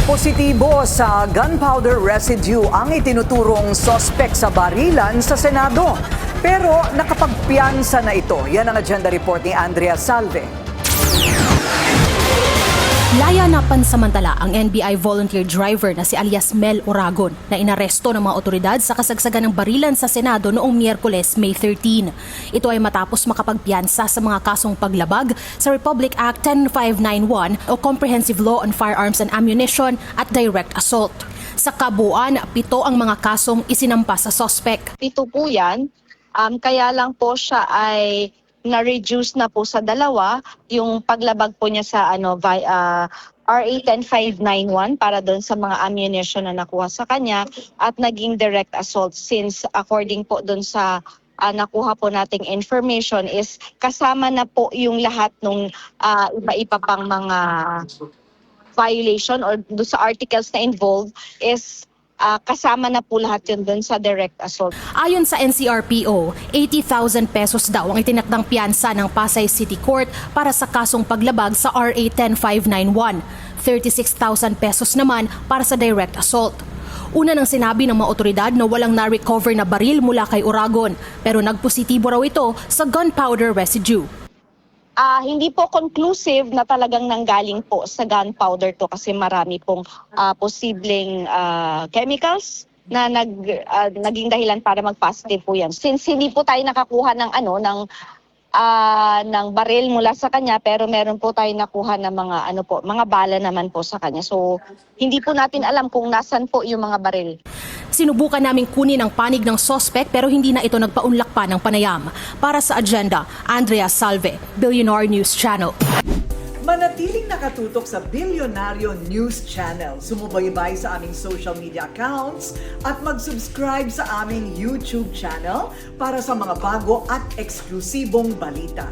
Positibo sa gunpowder residue ang itinuturong sospek sa barilan sa Senado. Pero nakapagpiyansa na ito. Yan ang agenda report ni Andrea Salve. Laya na pansamantala ang NBI volunteer driver na si alias Mel Oragon na inaresto ng mga otoridad sa kasagsagan ng barilan sa Senado noong Miyerkules, May 13. Ito ay matapos makapagpiyansa sa mga kasong paglabag sa Republic Act 10591 o Comprehensive Law on Firearms and Ammunition at Direct Assault. Sa kabuuan, 7 ang mga kasong isinampa sa sospek. 7 po yan, kaya lang po siya ay na-reduce na po sa 2, yung paglabag po niya sa RA 10591 para doon sa mga ammunition na nakuha sa kanya at naging direct assault since according po doon sa nakuha po nating information is kasama na po yung lahat ng iba-iba pang mga violation or doon sa articles na involved is kasama na po lahat yun dun sa direct assault. Ayon sa NCRPO, 80,000 pesos daw ang itinakdang piyansa ng Pasay City Court para sa kasong paglabag sa RA 10591. 36,000 pesos naman para sa direct assault. Una nang sinabi ng mga otoridad na walang na-recover na baril mula kay Oragon, pero nagpositibo raw ito sa gunpowder residue. Hindi po conclusive na talagang nanggaling po sa gunpowder to kasi marami pong posibleng chemicals na naging dahilan para mag-positive po yan. Since hindi po tayo nakakuha ng baril mula sa kanya pero meron po tayo nakuha ng mga bala naman po sa kanya. So hindi po natin alam kung nasan po yung mga baril. Sinubukan naming kunin ang panig ng sospek pero hindi na ito nagpaunlak pa ng panayam. Para sa agenda, Andrea Salve, Billionaire News Channel. Manatiling nakatutok sa Billionario News Channel. Sumubaybay sa aming social media accounts at mag-subscribe sa aming YouTube channel para sa mga bago at eksklusibong balita.